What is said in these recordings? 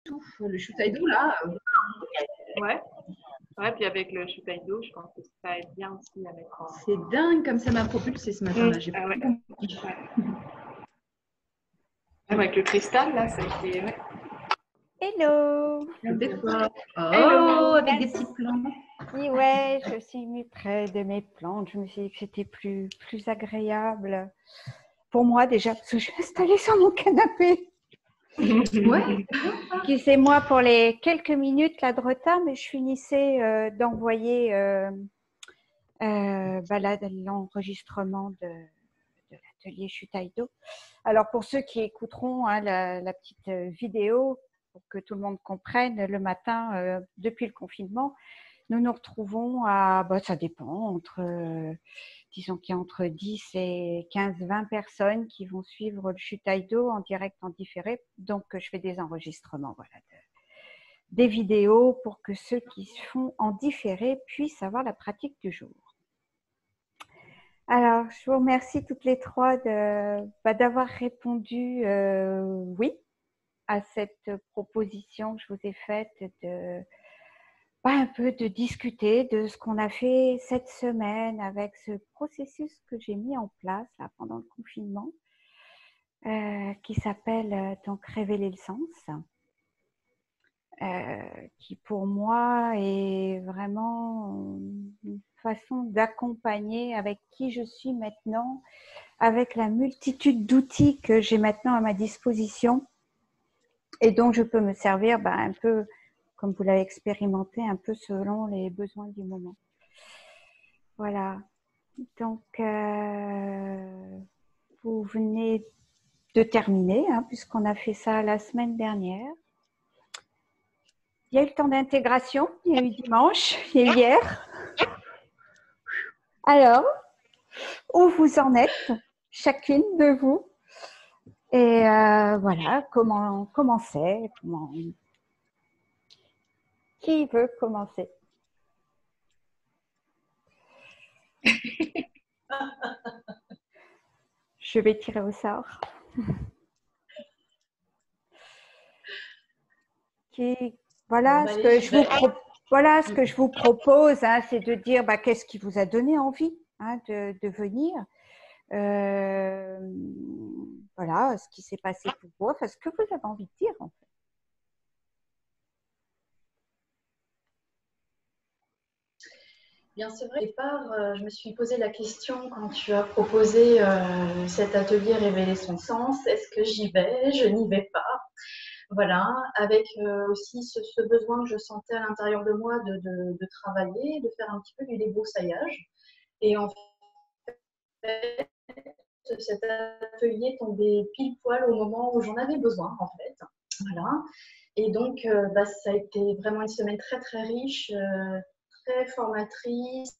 tout. Le Shutaido, là, Ouais. Ouais, puis avec le Shutaido, je pense que ça aide bien aussi à mettre en… c'est dingue comme ça m'a propulsée ce matin-là. J'ai Ah ouais. pas compris. Même avec le cristal, là, ça a été… Ouais. Hello! Des fois. Oh, Hello. avec des petites plantes. Oui, ouais, je suis mis près de mes plantes. Je me suis dit que c'était plus agréable pour moi déjà, parce que je suis installée sur mon canapé. Ouais. Qui c'est moi pour les quelques minutes là de retard, mais je finissais d'envoyer l'enregistrement de l'atelier Shutaido. Alors pour ceux qui écouteront la petite vidéo, pour que tout le monde comprenne, le matin, depuis le confinement, nous nous retrouvons à, ça dépend, disons qu'il y a entre 10 et 15-20 personnes qui vont suivre le Shutaido en direct, en différé. Donc, je fais des enregistrements, voilà, des vidéos pour que ceux qui se font en différé puissent avoir la pratique du jour. Alors, je vous remercie toutes les trois d'avoir répondu oui à cette proposition que je vous ai faite de un peu de discuter de ce qu'on a fait cette semaine avec ce processus que j'ai mis en place là, pendant le confinement qui s'appelle donc Révéler le sens, qui pour moi est vraiment une façon d'accompagner avec qui je suis maintenant, avec la multitude d'outils que j'ai maintenant à ma disposition et dont je peux me servir un peu, comme vous l'avez expérimenté, un peu selon les besoins du moment. Voilà. Donc, vous venez de terminer, puisqu'on a fait ça la semaine dernière. Il y a eu le temps d'intégration, il y a eu dimanche, il y a eu hier. Alors, où vous en êtes, chacune de vous? Et voilà, comment c'est, qui veut commencer? Je vais tirer au sort. Voilà, ce que je vous propose, c'est de dire qu'est-ce qui vous a donné envie de venir. Voilà, ce qui s'est passé pour vous, enfin, ce que vous avez envie de dire en fait. Bien, c'est vrai, au départ, je me suis posé la question quand tu as proposé cet atelier Révéler son sens, est-ce que j'y vais? Je n'y vais pas. Voilà, avec aussi ce besoin que je sentais à l'intérieur de moi de travailler, de faire un petit peu du débroussaillage. Et en fait, cet atelier tombait pile poil au moment où j'en avais besoin, en fait. Voilà. Et donc, ça a été vraiment une semaine très, très riche, très formatrice,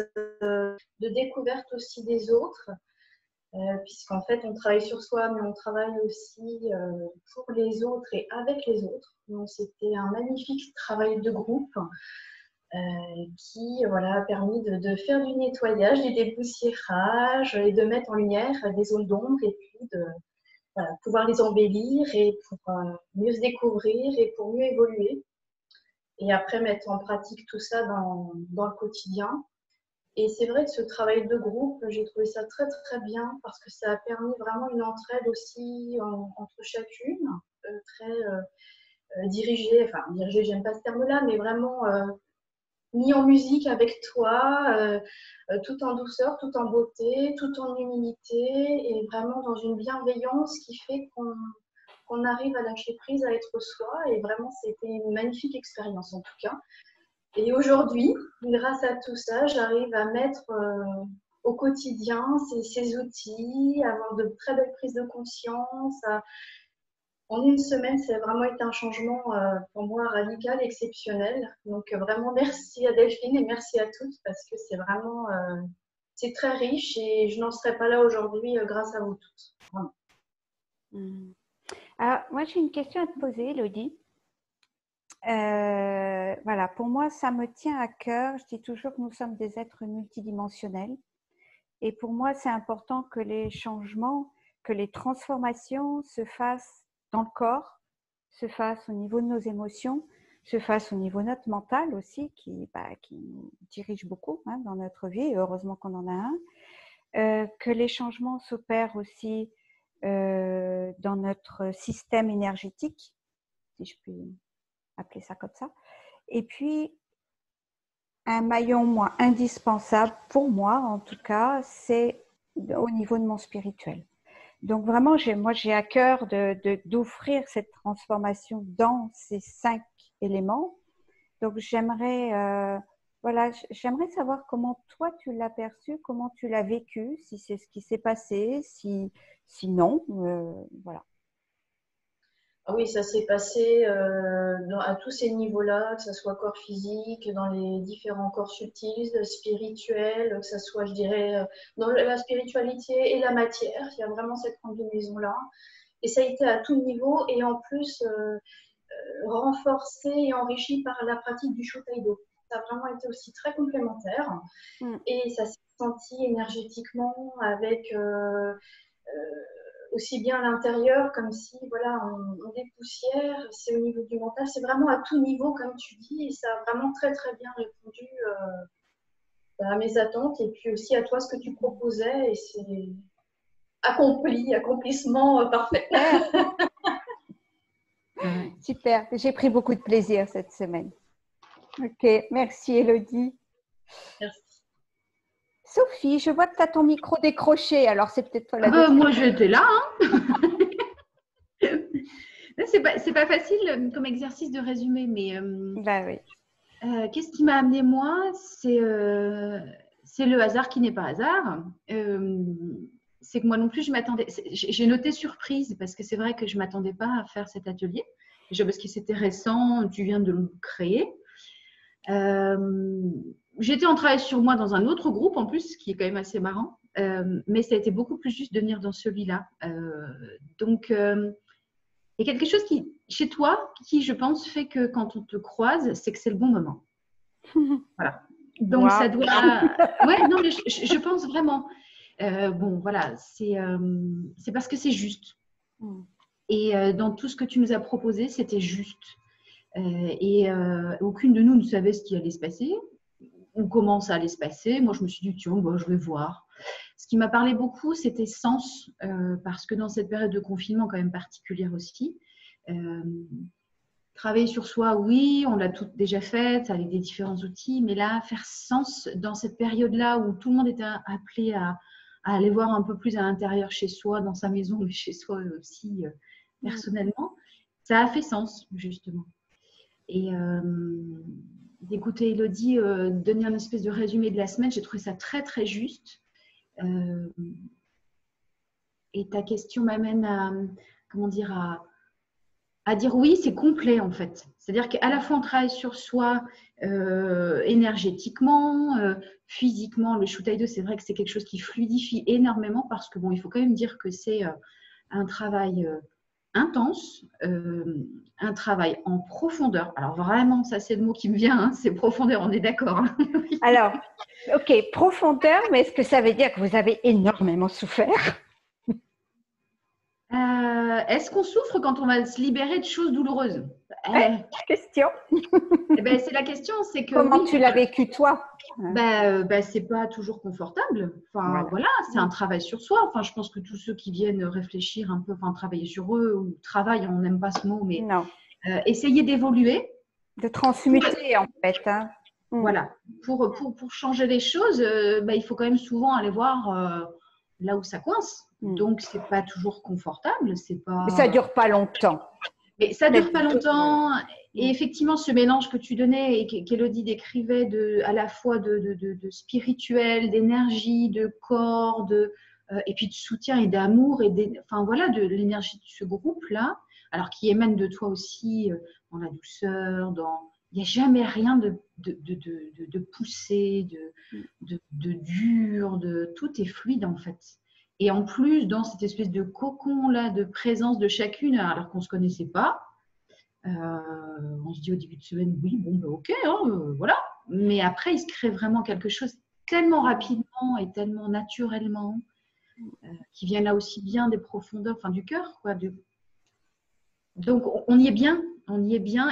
de découverte aussi des autres. Puisqu'en fait, on travaille sur soi, mais on travaille aussi pour les autres et avec les autres. Donc, c'était un magnifique travail de groupe qui a permis de faire du nettoyage, du dépoussiérage et de mettre en lumière des zones d'ombre et puis de pouvoir les embellir et pour mieux se découvrir et pour mieux évoluer. Et après, mettre en pratique tout ça dans le quotidien. Et c'est vrai que ce travail de groupe, j'ai trouvé ça très très bien parce que ça a permis vraiment une entraide aussi entre chacune, très dirigée, enfin dirigée, j'aime pas ce terme-là, mais vraiment mis en musique avec toi, tout en douceur, tout en beauté, tout en humilité et vraiment dans une bienveillance qui fait qu'on arrive à lâcher prise, à être soi. Et vraiment, c'était une magnifique expérience en tout cas. Et aujourd'hui, grâce à tout ça, j'arrive à mettre au quotidien ces outils, à avoir de très belles prises de conscience. En une semaine, ça a vraiment été un changement pour moi radical, exceptionnel. Donc vraiment merci à Delphine et merci à toutes parce que c'est vraiment c'est très riche et je n'en serais pas là aujourd'hui grâce à vous toutes. Vraiment. Alors, moi, j'ai une question à te poser, Elodie. Voilà, pour moi, ça me tient à cœur. Je dis toujours que nous sommes des êtres multidimensionnels. Et pour moi, c'est important que les changements, que les transformations se fassent dans le corps, se fasse au niveau de nos émotions, se fasse au niveau de notre mental aussi, qui nous dirige beaucoup dans notre vie, et heureusement qu'on en a un. Que les changements s'opèrent aussi dans notre système énergétique, si je puis appeler ça comme ça. Et puis, un maillon, moi, indispensable pour moi, en tout cas, c'est au niveau de mon spirituel. Donc, vraiment, moi, j'ai à cœur d'offrir cette transformation dans ces 5 éléments. Donc, j'aimerais savoir comment toi, tu l'as perçu, comment tu l'as vécu, si c'est ce qui s'est passé, si non, voilà. Ah oui, ça s'est passé à tous ces niveaux-là, que ce soit corps physique, dans les différents corps subtils, spirituels, que ce soit, je dirais, dans la spiritualité et la matière. Il y a vraiment cette combinaison-là. Et ça a été à tout niveau et en plus renforcé et enrichi par la pratique du Shutaido. Ça a vraiment été aussi très complémentaire. Et ça s'est senti énergétiquement avec aussi bien à l'intérieur, comme si voilà, on dépoussière, c'est au niveau du mental, c'est vraiment à tout niveau, comme tu dis, et ça a vraiment très très bien répondu à mes attentes, et puis aussi à toi ce que tu proposais, et c'est accomplissement parfait. Super, j'ai pris beaucoup de plaisir cette semaine. Ok, merci Élodie. Merci. Sophie, je vois que tu as ton micro décroché, alors c'est peut-être toi la moi, j'étais là. C'est pas facile comme exercice de résumé, mais oui. Qu'est-ce qui m'a amené moi? C'est le hasard qui n'est pas hasard. C'est que moi non plus, je m'attendais. J'ai noté surprise parce que c'est vrai que je ne m'attendais pas à faire cet atelier. Déjà parce que c'était récent, tu viens de le créer. J'étais en travail sur moi dans un autre groupe en plus, qui est quand même assez marrant. Mais ça a été beaucoup plus juste de venir dans celui-là. Donc, il y a quelque chose chez toi qui, je pense, fait que quand on te croise, c'est que c'est le bon moment. Voilà. Donc, ça doit… Ouais, non, mais je pense vraiment. Bon, voilà, c'est parce que c'est juste. Et dans tout ce que tu nous as proposé, c'était juste. Et aucune de nous ne savait ce qui allait se passer ou comment ça allait se passer. Moi, je me suis dit, tiens, bon, je vais voir. Ce qui m'a parlé beaucoup, c'était sens, parce que dans cette période de confinement quand même particulière aussi, travailler sur soi, oui, on l'a toutes déjà fait avec des différents outils, mais là, faire sens dans cette période-là où tout le monde était appelé à aller voir un peu plus à l'intérieur chez soi, dans sa maison, mais chez soi aussi personnellement, ça a fait sens, justement. Et d'écouter Élodie donner un espèce de résumé de la semaine, j'ai trouvé ça très, très juste. Et ta question m'amène à, comment dire, à dire oui, c'est complet en fait. C'est-à-dire qu'à la fois on travaille sur soi énergétiquement, physiquement. Le Shutaido, c'est vrai que c'est quelque chose qui fluidifie énormément parce que bon, il faut quand même dire que c'est un travail intense, un travail en profondeur. Alors vraiment, ça c'est le mot qui me vient, hein, c'est profondeur, on est d'accord. Hein. Alors, ok, profondeur, mais est-ce que ça veut dire que vous avez énormément souffert? Est-ce qu'on souffre quand on va se libérer de choses douloureuses? Question. Ben, c'est la question, c'est que… Comment oui, tu l'as vécu toi? C'est pas toujours confortable. Enfin, voilà, c'est un travail sur soi. Enfin, je pense que tous ceux qui viennent réfléchir un peu, enfin, travailler sur eux, ou travail, on n'aime pas ce mot, mais essayer d'évoluer. De transmuter, en fait. Hein. Voilà. Pour changer les choses, il faut quand même souvent aller voir là où ça coince. Donc, c'est pas toujours confortable. Mais ça dure pas longtemps. Mais ça dure pas longtemps. Et effectivement, ce mélange que tu donnais et qu'Élodie décrivait à la fois de spirituel, d'énergie, de corps, et puis de soutien et d'amour, enfin voilà, de l'énergie de ce groupe-là, alors qui émane de toi aussi dans la douceur, il n'y a jamais rien de poussé, de dur, tout est fluide en fait. Et en plus, dans cette espèce de cocon-là de présence de chacune, alors qu'on ne se connaissait pas, on se dit au début de semaine, oui, bon, ok, voilà. Mais après, il se crée vraiment quelque chose tellement rapidement et tellement naturellement, qui vient là aussi bien des profondeurs, enfin du cœur, quoi. Donc, on y est bien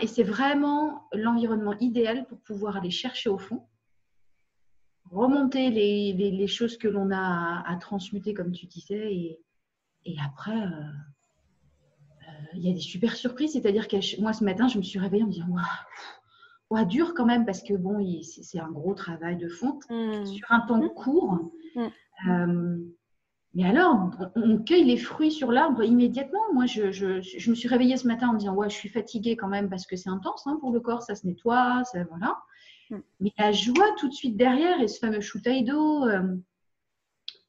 et c'est vraiment l'environnement idéal pour pouvoir aller chercher au fond, remonter les choses que l'on a à transmuter, comme tu disais, et après, il y a des super surprises. C'est-à-dire que moi, ce matin, je me suis réveillée en me disant, waouh, dur quand même, parce que bon, c'est un gros travail de fonte sur un temps court. Mais alors, on cueille les fruits sur l'arbre immédiatement. Moi, je me suis réveillée ce matin en me disant, ouais, je suis fatiguée quand même parce que c'est intense pour le corps, ça se nettoie, ça, voilà. Mais la joie tout de suite derrière et ce fameux shutaido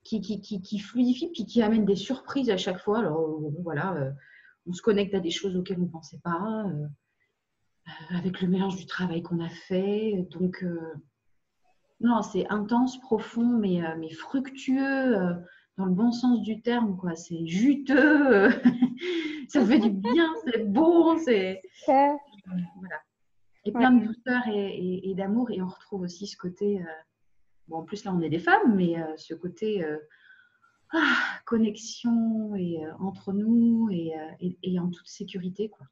qui fluidifie puis qui amène des surprises à chaque fois. Alors, voilà, on se connecte à des choses auxquelles on ne pensait pas, avec le mélange du travail qu'on a fait. Donc, non, c'est intense, profond, mais fructueux. Dans le bon sens du terme, quoi. C'est juteux, ça fait du bien, c'est bon, c'est voilà. Et plein de douceur et d'amour. Et on retrouve aussi ce côté, bon, en plus là on est des femmes, mais ce côté connexion et entre nous et en toute sécurité, quoi.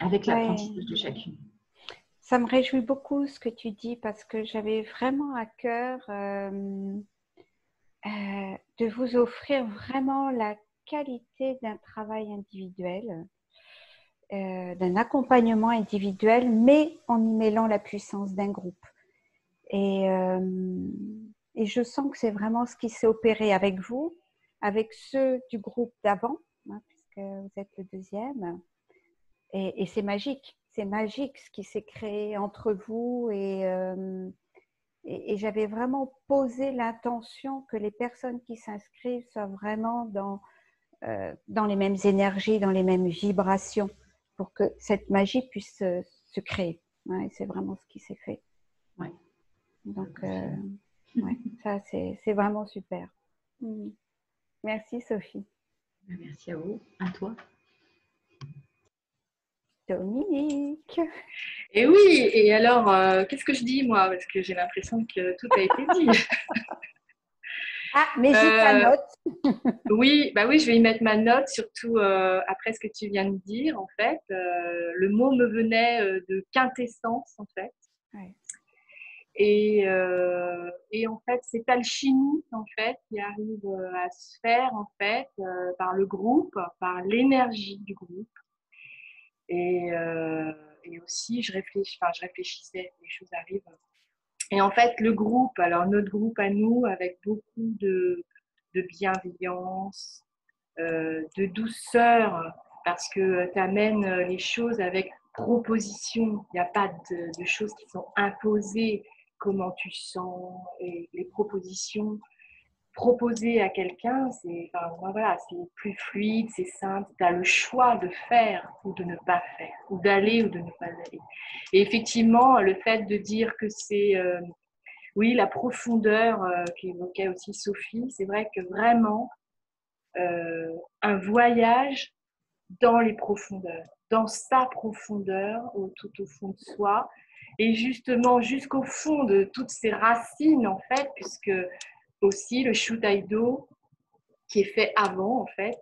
Avec l'apprentissage de chacune. Ça me réjouit beaucoup ce que tu dis parce que j'avais vraiment à cœur de vous offrir vraiment la qualité d'un travail individuel, d'un accompagnement individuel, mais en y mêlant la puissance d'un groupe. Et je sens que c'est vraiment ce qui s'est opéré avec vous, avec ceux du groupe d'avant, puisque vous êtes le deuxième. Et c'est magique ce qui s'est créé entre vous et j'avais vraiment posé l'intention que les personnes qui s'inscrivent soient vraiment dans les mêmes énergies, dans les mêmes vibrations pour que cette magie puisse se créer. Et c'est vraiment ce qui s'est fait. Ouais. Donc, ça, c'est vraiment super. Merci, Sophie. Merci à vous, à toi. Dominique. Et oui, et alors, qu'est-ce que je dis, moi? Parce que j'ai l'impression que tout a été dit. Ah, mais j'ai ta note. Oui, bah oui, je vais y mettre ma note, surtout après ce que tu viens de dire, en fait. Le mot me venait de quintessence, en fait. Ouais. Et en fait, cette alchimie, en fait, qui arrive à se faire, en fait, par le groupe, par l'énergie du groupe. Et aussi, je réfléchissais, les choses arrivent. Et en fait, le groupe, alors notre groupe à nous, avec beaucoup de bienveillance, de douceur, parce que tu amènes les choses avec proposition. Il n'y a pas de choses qui sont imposées, comment tu sens, et les propositions proposées à quelqu'un, voilà, c'est plus fluide, c'est simple. Tu as le choix de faire ou de ne pas faire, ou d'aller ou de ne pas aller. Et effectivement, le fait de dire que c'est oui, la profondeur qu'évoquait aussi Sophie, c'est vrai que vraiment un voyage dans les profondeurs, dans sa profondeur, tout au fond de soi, et justement jusqu'au fond de toutes ces racines, en fait, puisque aussi le Shutaido, qui est fait avant, en fait,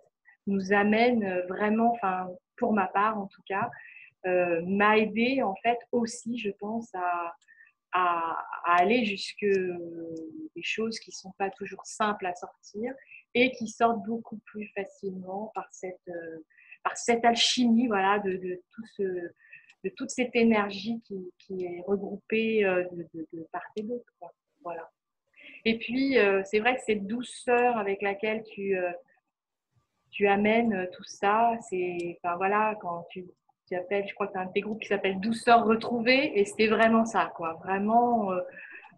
nous amène vraiment, enfin, pour ma part en tout cas, m'a aidé, en fait, aussi, je pense, à aller jusque des choses qui ne sont pas toujours simples à sortir et qui sortent beaucoup plus facilement par cette alchimie, voilà, de toute cette énergie qui est regroupée de part et d'autre, quoi. Voilà. Et puis, c'est vrai que cette douceur avec laquelle tu amènes tout ça, enfin voilà, quand tu appelles, je crois que tu as un de tes groupes qui s'appelle Douceur retrouvée, et c'était vraiment ça, quoi. Vraiment,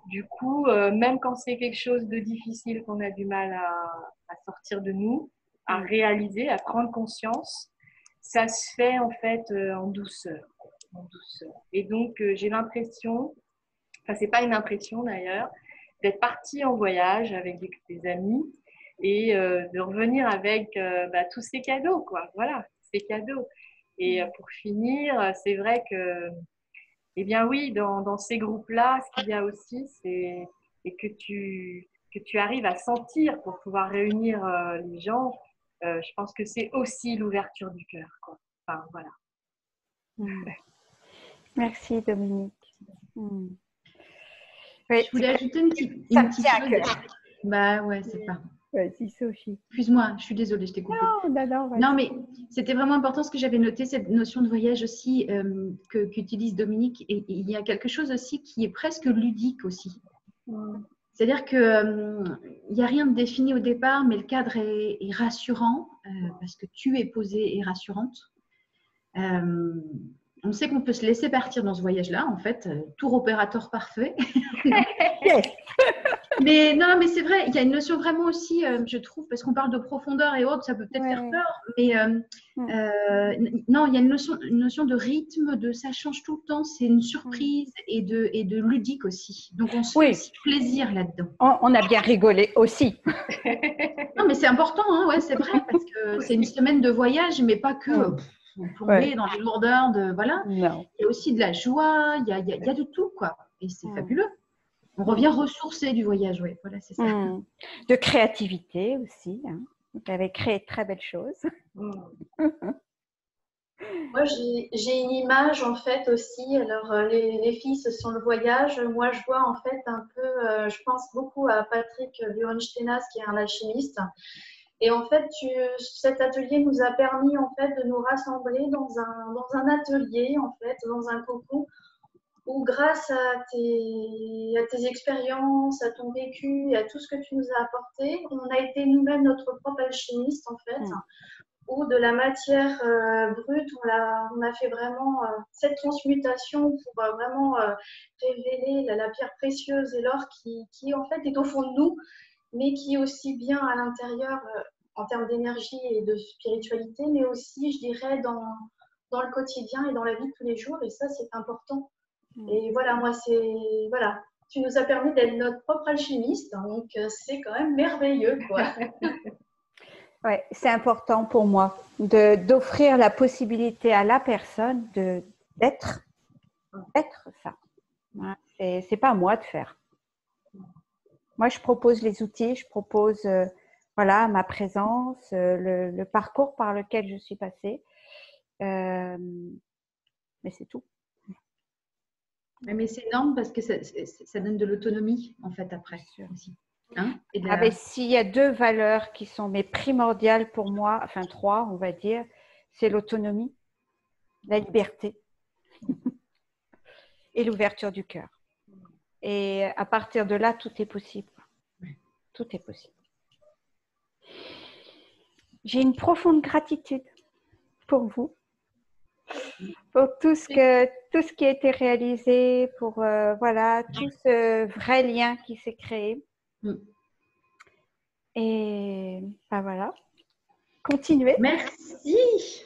du coup, même quand c'est quelque chose de difficile, qu'on a du mal à sortir de nous, à réaliser, à prendre conscience, ça se fait en fait en douceur. Et donc, j'ai l'impression, enfin, c'est pas une impression d'ailleurs, d'être partie en voyage avec des amis et de revenir avec tous ces cadeaux, quoi. Voilà, ces cadeaux. Et pour finir, c'est vrai que, eh bien oui, dans ces groupes-là, ce qu'il y a aussi, c'est que tu arrives à sentir pour pouvoir réunir les gens, je pense que c'est aussi l'ouverture du cœur, quoi. Enfin, voilà. Merci Dominique. Oui. Je voulais ajouter une petite chose. Bah ouais, c'est pas. Vas-y Sophie. Excuse-moi, je suis désolée, je t'ai coupé. Non, mais c'était vraiment important ce que j'avais noté, cette notion de voyage aussi qu'utilise Dominique. Et il y a quelque chose aussi qui est presque ludique aussi. C'est-à-dire qu'il n'y a rien de défini au départ, mais le cadre est rassurant parce que tu es posée et rassurante. On sait qu'on peut se laisser partir dans ce voyage-là, en fait, tour opérateur parfait. Mais non, mais c'est vrai, il y a une notion vraiment aussi, je trouve, parce qu'on parle de profondeur et autres, ça peut peut-être faire peur, mais non, il y a une notion de rythme, de ça change tout le temps, c'est une surprise et de ludique aussi. Donc on se fait aussi plaisir là-dedans. On a bien rigolé aussi. Non, mais c'est important, hein, ouais, c'est vrai, parce que c'est une semaine de voyage, mais pas que plomber dans les lourdeurs de voilà. Non. Il y a aussi de la joie, il y a de tout, quoi, et c'est fabuleux. On revient ressourcé du voyage, oui. Voilà, c'est ça. De créativité aussi. Hein. Vous avez créé très belles choses. Moi, j'ai une image en fait aussi. Alors, les filles, ce sont le voyage. Moi, je vois en fait un peu, je pense beaucoup à Patrick Burenstenas, qui est un alchimiste. Et en fait, cet atelier nous a permis en fait de nous rassembler dans un atelier, en fait, dans un cocon, où grâce à tes expériences, à ton vécu, à tout ce que tu nous as apporté, on a été nous-mêmes notre propre alchimiste en fait, où de la matière brute, on a fait vraiment cette transmutation pour vraiment révéler la pierre précieuse et l'or qui en fait est au fond de nous, mais qui est aussi bien à l'intérieur en termes d'énergie et de spiritualité, mais aussi, je dirais, dans le quotidien et dans la vie de tous les jours, et ça, c'est important. Et voilà, moi, voilà, tu nous as permis d'être notre propre alchimiste, hein, donc c'est quand même merveilleux, quoi. Ouais, c'est important pour moi d'offrir la possibilité à la personne d'être ça. Hein, c'est pas à moi de faire. Moi, je propose les outils, je propose voilà ma présence, le parcours par lequel je suis passée, mais c'est tout. Mais c'est énorme parce que ça donne de l'autonomie, en fait, après aussi. Hein, mais s'il y a 2 valeurs qui sont primordiales pour moi, enfin 3, on va dire, c'est l'autonomie, la liberté et l'ouverture du cœur. Et à partir de là, tout est possible. Tout est possible. J'ai une profonde gratitude pour vous. Pour tout ce qui a été réalisé, pour voilà, tout ce vrai lien qui s'est créé. Et voilà, continuez. Merci.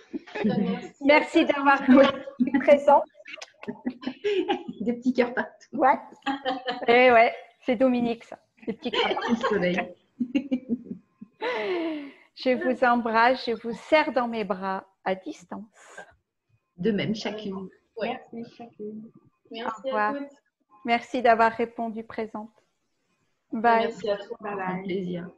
Merci d'avoir été présent. Des petits cœurs partout. Ouais. Et ouais, c'est Dominique ça. Des petits cœurs partout. Le soleil. Je vous embrasse, je vous serre dans mes bras à distance. De même, chacune. Ouais. Merci chacune. Merci à toutes. Merci d'avoir répondu présente. Bye. Merci à toi. Bye bye. Un plaisir.